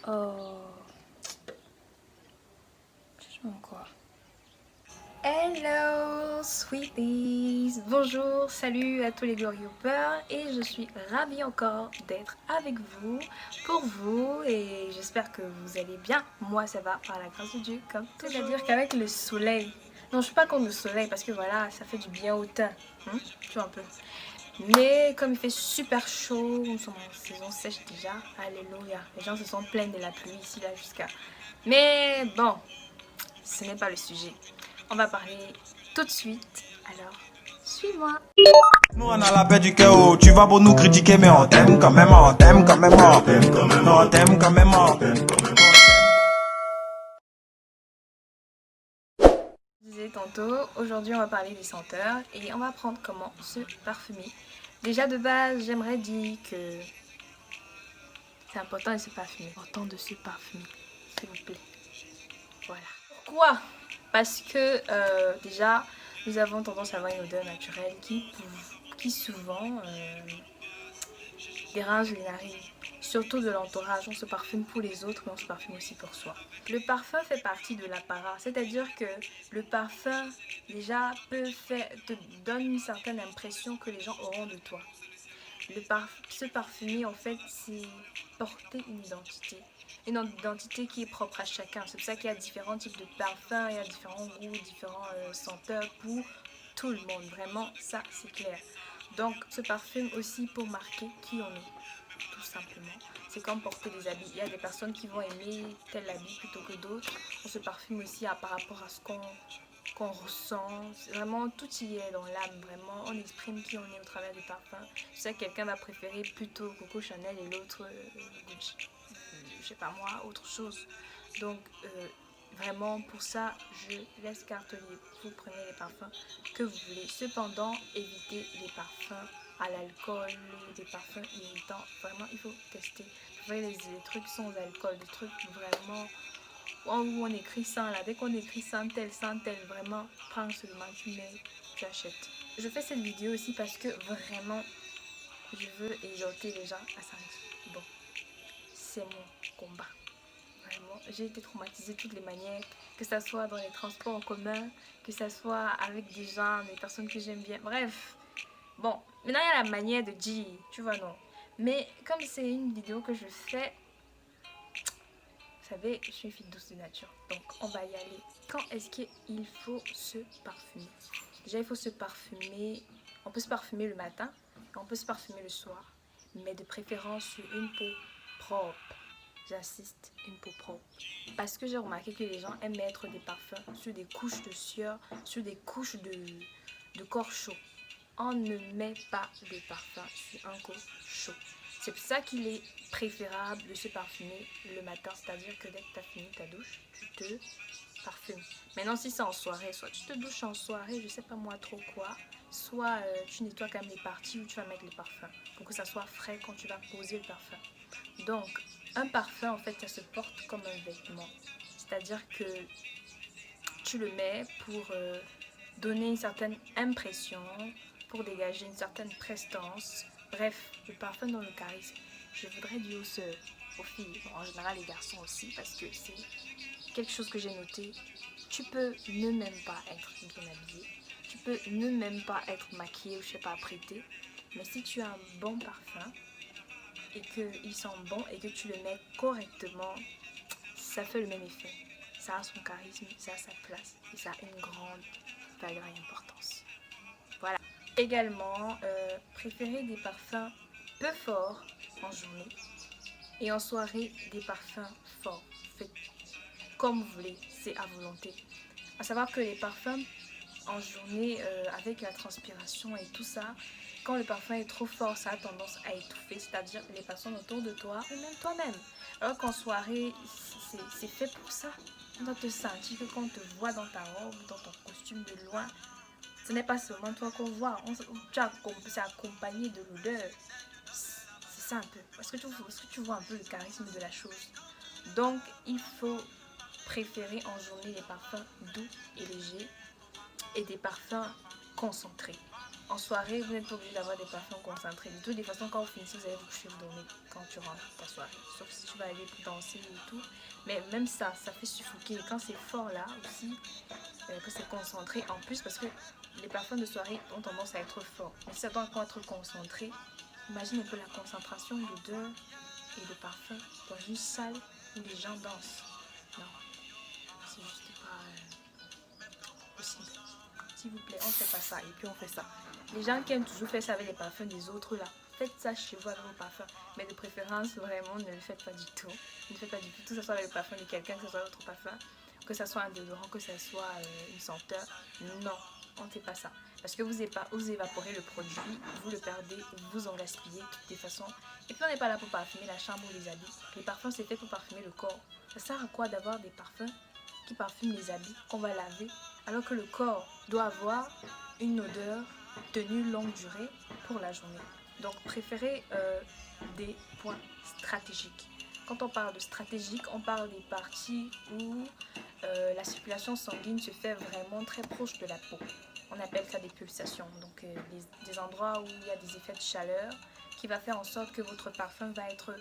Oh. Quoi? Hello sweeties. Bonjour, salut à tous les Gloryhoppers et je suis ravie encore d'être avec vous, pour vous, et j'espère que vous allez bien. Moi ça va par la grâce de Dieu, comme c'est-à-dire qu'avec le soleil, non je suis pas contre le soleil parce que voilà ça fait du bien au teint, tu vois un peu. Mais comme il fait super chaud, nous sommes en saison sèche déjà, alléluia. Les gens se sont plaints de la pluie ici là jusqu'à... Mais bon, ce n'est pas le sujet. On va parler tout de suite, alors suis-moi. Nous on a la paix du cœur, tu vas pour nous critiquer mais on t'aime quand même, on t'aime quand même, on t'aime quand même, on t'aime quand même, on t'aime quand même. Je disais tantôt, aujourd'hui on va parler des senteurs et on va apprendre comment se parfumer. Déjà de base, j'aimerais dire que c'est important de se parfumer. Important de se parfumer, s'il vous plaît. Voilà. Pourquoi? Parce que déjà, nous avons tendance à avoir une odeur naturelle qui souvent dérange les narines. Surtout de l'entourage, on se parfume pour les autres, mais on se parfume aussi pour soi. Le parfum fait partie de l'apparat, c'est-à-dire que le parfum déjà te donne une certaine impression que les gens auront de toi. Se parfumer, en fait, c'est porter une identité qui est propre à chacun. C'est pour ça qu'il y a différents types de parfums, il y a différents goûts, différents senteurs pour tout le monde. Vraiment, ça, c'est clair. Donc, se parfume aussi pour marquer qui on est, tout simplement. C'est comme porter des habits. Il y a des personnes qui vont aimer tel habit plutôt que d'autres. On se parfume aussi par rapport à ce qu'on ressent. Vraiment, tout y est dans l'âme, vraiment. On exprime qui on est au travers du parfum. Je sais que quelqu'un va préférer plutôt Coco Chanel et l'autre Gucci. Je sais pas moi, autre chose. Donc, vraiment, pour ça, je laisse carte libre. Vous prenez les parfums que vous voulez. Cependant, évitez les parfums à l'alcool, des parfums irritants. Vraiment, il faut tester. Vous voyez, les trucs sans alcool, des trucs vraiment où on écrit sans, là, dès qu'on écrit sans tel, vraiment, prends seulement, tu mets, tu achètes. Je fais cette vidéo aussi parce que vraiment, je veux exhorter les gens à s'en... Bon, c'est mon combat. Vraiment, j'ai été traumatisée de toutes les manières, que ça soit dans les transports en commun, que ça soit avec des gens, des personnes que j'aime bien. Bref, bon, maintenant il y a la manière de dire, tu vois, non. Mais comme c'est une vidéo que je fais, vous savez, je suis une fille douce de nature, donc on va y aller. Quand est-ce qu'il faut se parfumer? Déjà, il faut se parfumer, on peut se parfumer le matin, on peut se parfumer le soir, mais de préférence sur une peau propre. J'insiste, une peau propre. Parce que j'ai remarqué que les gens aiment mettre des parfums sur des couches de sueur, sur des couches de corps chaud. On ne met pas de parfum sur un corps chaud. C'est pour ça qu'il est préférable de se parfumer le matin, c'est-à-dire que dès que tu as fini ta douche, tu te parfumes. Maintenant, si c'est en soirée, soit tu te douches en soirée, je sais pas moi trop quoi, soit tu nettoies quand même les parties où tu vas mettre les parfums pour que ça soit frais quand tu vas poser le parfum. Donc, un parfum, en fait, ça se porte comme un vêtement. C'est-à-dire que tu le mets pour donner une certaine impression, pour dégager une certaine prestance. Bref, le parfum dans le charisme. Je voudrais dire aux filles, en général les garçons aussi, parce que c'est quelque chose que j'ai noté. Tu peux ne même pas être bien habillé, tu peux ne même pas être maquillé ou je sais pas apprêté, mais si tu as un bon parfum et qu'il sent bon et que tu le mets correctement, ça fait le même effet. Ça a son charisme, ça a sa place et ça a une grande valeur et importance. Voilà. Également, préférez des parfums peu forts en journée et en soirée des parfums forts. Faites comme vous voulez, c'est à volonté. À savoir que les parfums en journée, avec la transpiration et tout ça, quand le parfum est trop fort, ça a tendance à étouffer, c'est-à-dire les personnes autour de toi ou même toi-même. Alors qu'en soirée, c'est fait pour ça. On doit te sentir que quand on te voit dans ta robe, dans ton costume de loin, ce n'est pas seulement toi qu'on voit, c'est accompagné de l'odeur. C'est ça un peu. Est-ce que tu vois un peu le charisme de la chose? Donc, il faut préférer en journée les parfums doux et légers et des parfums concentrés. En soirée, vous n'êtes pas obligé d'avoir des parfums concentrés. De toutes les façons, quand vous finissez, vous allez vous coucher, vous dormir quand tu rentres ta soirée. Sauf si tu vas aller pour danser et tout. Mais même ça, ça fait suffoquer. Et quand c'est fort là aussi, que c'est concentré en plus, parce que les parfums de soirée ont tendance à être forts. Mais si ça doit encore être concentré, imagine un peu la concentration d'odeur et de parfum dans une salle où les gens dansent. Non, c'est juste pas possible. S'il vous plaît, on fait pas ça et puis on fait ça. Les gens qui aiment toujours faire ça avec les parfums des autres là, faites ça chez vous avec vos parfums. Mais de préférence, vraiment, ne le faites pas du tout. Ne le faites pas du tout, que ce soit avec le parfum de quelqu'un, que ce soit votre parfum, que ce soit un déodorant, que ce soit une senteur. Non, on ne fait pas ça. Parce que vous évaporez le produit, vous le perdez, vous en gaspillez de toutes les façons. Et puis on n'est pas là pour parfumer la chambre ou les habits. Les parfums, c'est fait pour parfumer le corps. Ça sert à quoi d'avoir des parfums qui parfument les habits qu'on va laver, alors que le corps doit avoir une odeur tenue longue durée pour la journée. Donc préférez des points stratégiques. Quand on parle de stratégique, on parle des parties où la circulation sanguine se fait vraiment très proche de la peau. On appelle ça des pulsations, donc des endroits où il y a des effets de chaleur qui va faire en sorte que votre parfum va être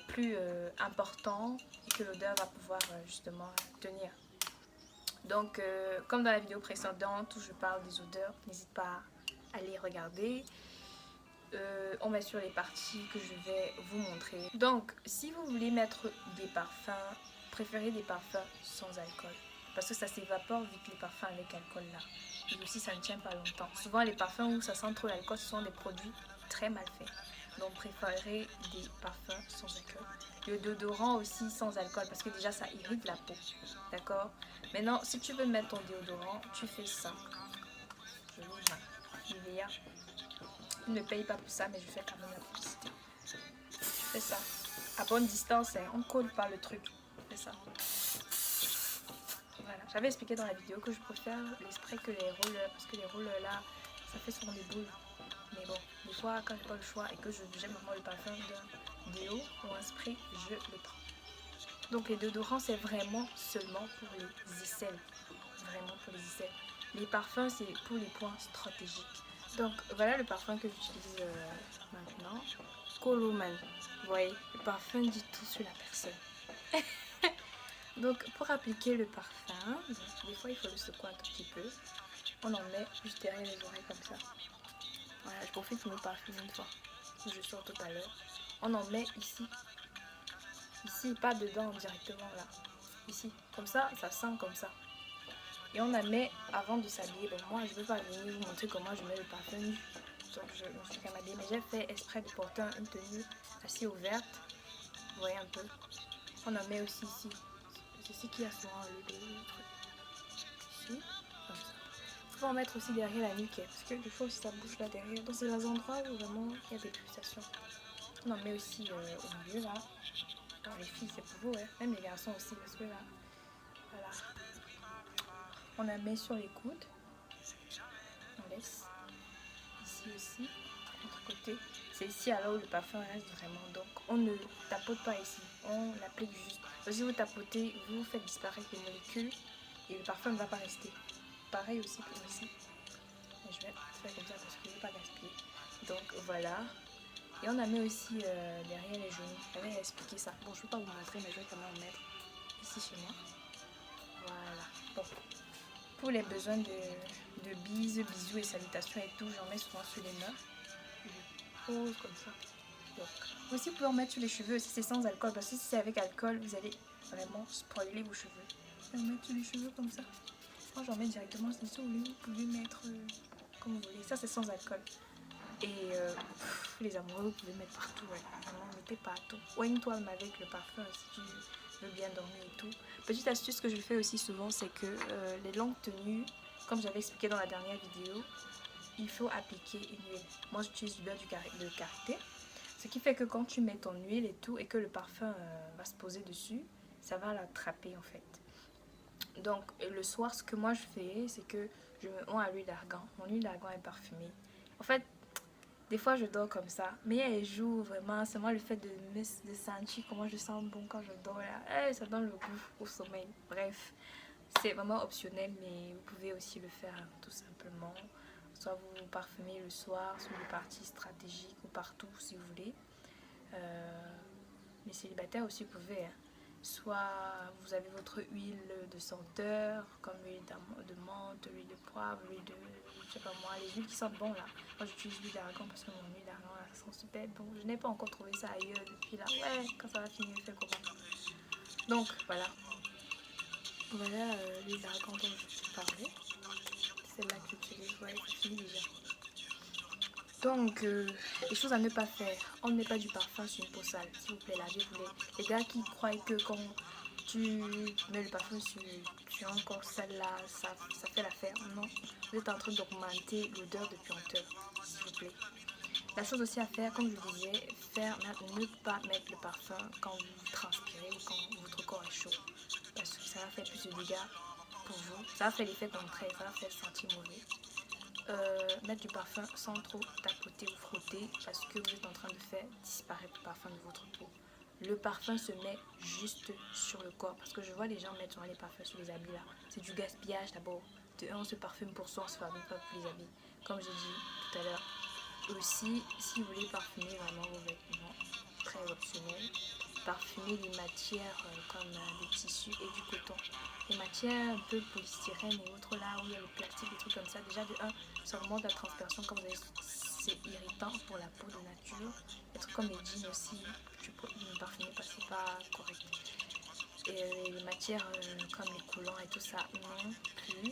plus important et que l'odeur va pouvoir justement tenir. Donc comme dans la vidéo précédente où je parle des odeurs, n'hésite pas à aller regarder. On met sur les parties que je vais vous montrer. Donc si vous voulez mettre des parfums, préférez des parfums sans alcool, parce que ça s'évapore vite les parfums avec alcool là. Et aussi ça ne tient pas longtemps. Souvent les parfums où ça sent trop l'alcool, ce sont des produits très mal faits. Donc préférez des parfums sans alcool. Le déodorant aussi sans alcool, parce que déjà ça irrite la peau. D'accord? Maintenant, si tu veux mettre ton déodorant, tu fais ça. Je vous Nivea. Je ne paye pas pour ça, mais je fais quand même la publicité. Tu fais ça. À bonne distance, hein. On ne colle pas le truc. Tu fais ça. Voilà. J'avais expliqué dans la vidéo que je préfère les sprays que les rollers, parce que les rollers là, ça fait souvent des boules. Mais bon, des fois, quand j'ai pas le choix et que j'aime vraiment le parfum d'un déo ou un spray, je le prends. Donc les déodorants, c'est vraiment seulement pour les aisselles. Vraiment pour les aisselles. Les parfums, c'est pour les points stratégiques. Donc voilà le parfum que j'utilise maintenant. Coloman. Vous voyez, le parfum dit tout sur la personne. Donc pour appliquer le parfum, des fois il faut le secouer un tout petit peu. On en met juste derrière les oreilles comme ça. Voilà, je profite de me parfumer une fois. Je sors tout à l'heure. On en met ici. Ici, pas dedans directement là. Ici, comme ça, ça sent comme ça. Et on la met avant de s'habiller. Bon, moi, je ne vais pas venir vous montrer comment je mets le parfum. Donc, je me suis quand même habillée. Mais j'ai fait exprès de porter une tenue assez ouverte. Vous voyez un peu. On en met aussi ici. C'est ici qu'il y a souvent le truc. Ici, comme ça. Il faut en mettre aussi derrière la nuque. Parce que des fois aussi, ça bouge là derrière. Donc, c'est les endroits où vraiment il y a des pulsations. On en met aussi au milieu là. Alors, les filles, c'est pour vous, hein. Même les garçons aussi. Parce que là, voilà. On la met sur les coudes. On laisse. Ici aussi, de l'autre côté. C'est ici alors où le parfum reste vraiment. Donc on ne tapote pas ici. On l'applique juste. Donc, si vous tapotez, vous faites disparaître les molécules et le parfum ne va pas rester. Pareil aussi pour ici. Mais je vais faire comme ça parce que je ne veux pas gaspiller. Donc voilà. Et on la met aussi derrière les genoux. J'avais expliqué ça. Bon, je ne peux pas vous montrer, mais je vais quand même en mettre ici chez moi. Voilà. Bon. Pour les besoins de bises, bisous et salutations et tout, j'en mets souvent sur les mains. Je pose comme ça. Donc, aussi, vous pouvez en mettre sur les cheveux si c'est sans alcool. Parce que si c'est avec alcool, vous allez vraiment spoiler vos cheveux. Vous pouvez mettre sur les cheveux comme ça. Moi, j'en mets directement sur le vous pouvez mettre comme vous voulez. Ça, c'est sans alcool. Et les amoureux, vous pouvez mettre partout. Ouais. Vraiment, mettez partout. Ou une toile avec le parfum si tu veux bien dormir et tout. Petite astuce que je fais aussi souvent, c'est que les longues tenues, comme j'avais expliqué dans la dernière vidéo, il faut appliquer une huile. Moi, j'utilise du beurre de karité. Ce qui fait que quand tu mets ton huile et tout, et que le parfum va se poser dessus, ça va l'attraper en fait. Donc, le soir, ce que moi je fais, c'est que je me mets à l'huile d'argan. Mon huile d'argan est parfumée. En fait, des fois, je dors comme ça. Mais il y a des jours, vraiment, c'est moi le fait de sentir comment je sens bon quand je dors. Là, ça donne le goût au sommeil. Bref, c'est vraiment optionnel, mais vous pouvez aussi le faire tout simplement. soit vous parfumez le soir, sur les parties stratégiques ou partout si vous voulez. Les célibataires aussi pouvez, hein. Soit vous avez votre huile de senteur, comme l'huile de menthe, l'huile de poivre, l'huile de, je sais pas moi, les huiles qui sentent bon là. Moi j'utilise l'huile d'argan parce que mon huile d'argan ça sent super bon. Je n'ai pas encore trouvé ça ailleurs depuis là. Ouais, quand ça va finir, je fais comment. Donc voilà. Voilà l'huile d'argan dont je vous parlais. Celle-là que j'utilise, ouais, c'est fini déjà. Donc, les choses à ne pas faire. On ne met pas du parfum sur une peau sale. S'il vous plaît, lavez-vous les gars qui croient que quand tu mets le parfum sur un corps sale là, ça fait l'affaire. Non, vous êtes en train d'augmenter l'odeur de puanteur, s'il vous plaît. La chose aussi à faire, comme je disais, ne pas mettre le parfum quand vous transpirez ou quand votre corps est chaud. Parce que ça va faire plus de dégâts pour vous. Ça va faire l'effet contraire, ça va faire sentir mauvais. Mettre du parfum sans trop tapoter ou frotter parce que vous êtes en train de faire disparaître le parfum de votre peau. Le parfum se met juste sur le corps parce que je vois les gens mettre les parfums sur les habits là. C'est du gaspillage d'abord. De un, on se parfume pour soi, on se parfume pas pour les habits. Comme j'ai dit tout à l'heure. Aussi, si vous voulez parfumer vraiment vos vêtements, très optionnel, parfumer les matières comme des tissus et du coton. Les matières un peu polystyrène et autres là où il y a le plastique, des trucs comme ça, déjà de 1, ça augmente la transpiration comme vous avez, c'est irritant pour la peau de nature. Des trucs comme les jeans aussi, tu peux ne parfumer pas, c'est pas correct. Et les matières comme les collants et tout ça, non plus.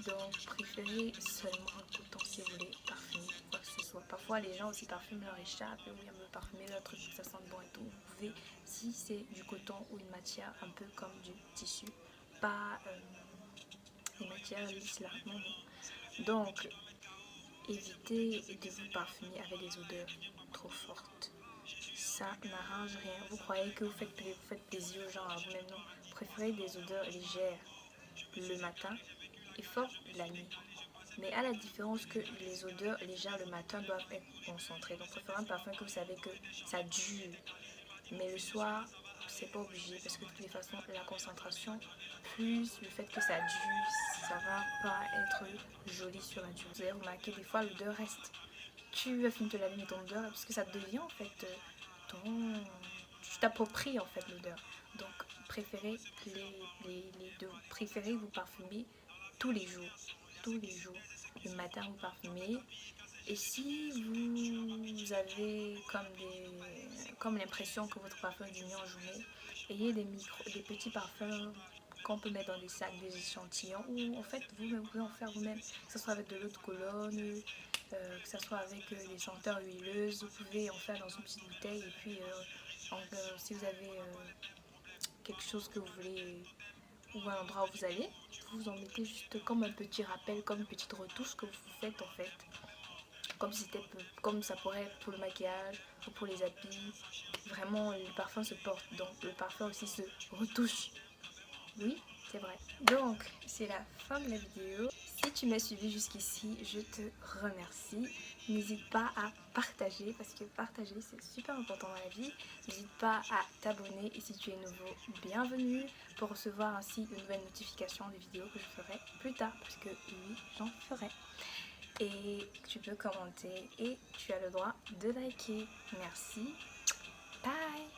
Donc préférez seulement le coton si vous voulez parfumer quoi que ce soit. Parfois les gens aussi parfument leur écharpe ou ils veulent parfumer leur truc, ça sent bon et tout. Vous pouvez, si c'est du coton ou une matière un peu comme du tissu, pas les matières lisses là, non, non. Donc évitez de vous parfumer avec des odeurs trop fortes. Ça n'arrange rien. Vous croyez que vous faites plaisir aux gens à vous-même, non. Préférez des odeurs légères le matin et fortes la nuit. Mais à la différence que les odeurs légères le matin doivent être concentrées. Donc préférez un parfum que vous savez que ça dure. Mais le soir, c'est pas obligé parce que de toutes les façons, la concentration, plus le fait que ça dure, ça va pas être joli sur la durée. Vous avez remarqué, des fois l'odeur reste. Tu vas finir de laver ton odeur parce que ça devient en fait tu t'appropries en fait l'odeur. Donc préférez préférez vous parfumer tous les jours. Le matin vous parfumez. Et si vous avez comme l'impression que votre parfum diminue en journée, ayez des petits parfums qu'on peut mettre dans des sacs, des échantillons, ou en fait vous pouvez en faire vous-même, que ce soit avec de l'eau de Cologne, que ce soit avec des senteurs huileuses. Vous pouvez en faire dans une petite bouteille et puis si vous avez quelque chose que vous voulez ou un endroit où vous allez, vous en mettez juste comme un petit rappel, comme une petite retouche que vous faites en fait, comme ça pourrait être pour le maquillage ou pour les habits. Vraiment le parfum se porte, donc le parfum aussi se retouche. Oui, c'est vrai. Donc c'est la fin de la vidéo. Si tu m'as suivi jusqu'ici, je te remercie. N'hésite pas à partager parce que partager c'est super important dans la vie. N'hésite pas à t'abonner et si tu es nouveau, bienvenue pour recevoir ainsi de nouvelles notifications des vidéos que je ferai plus tard parce que oui, j'en ferai. Et tu peux commenter et tu as le droit de liker. Merci. Bye.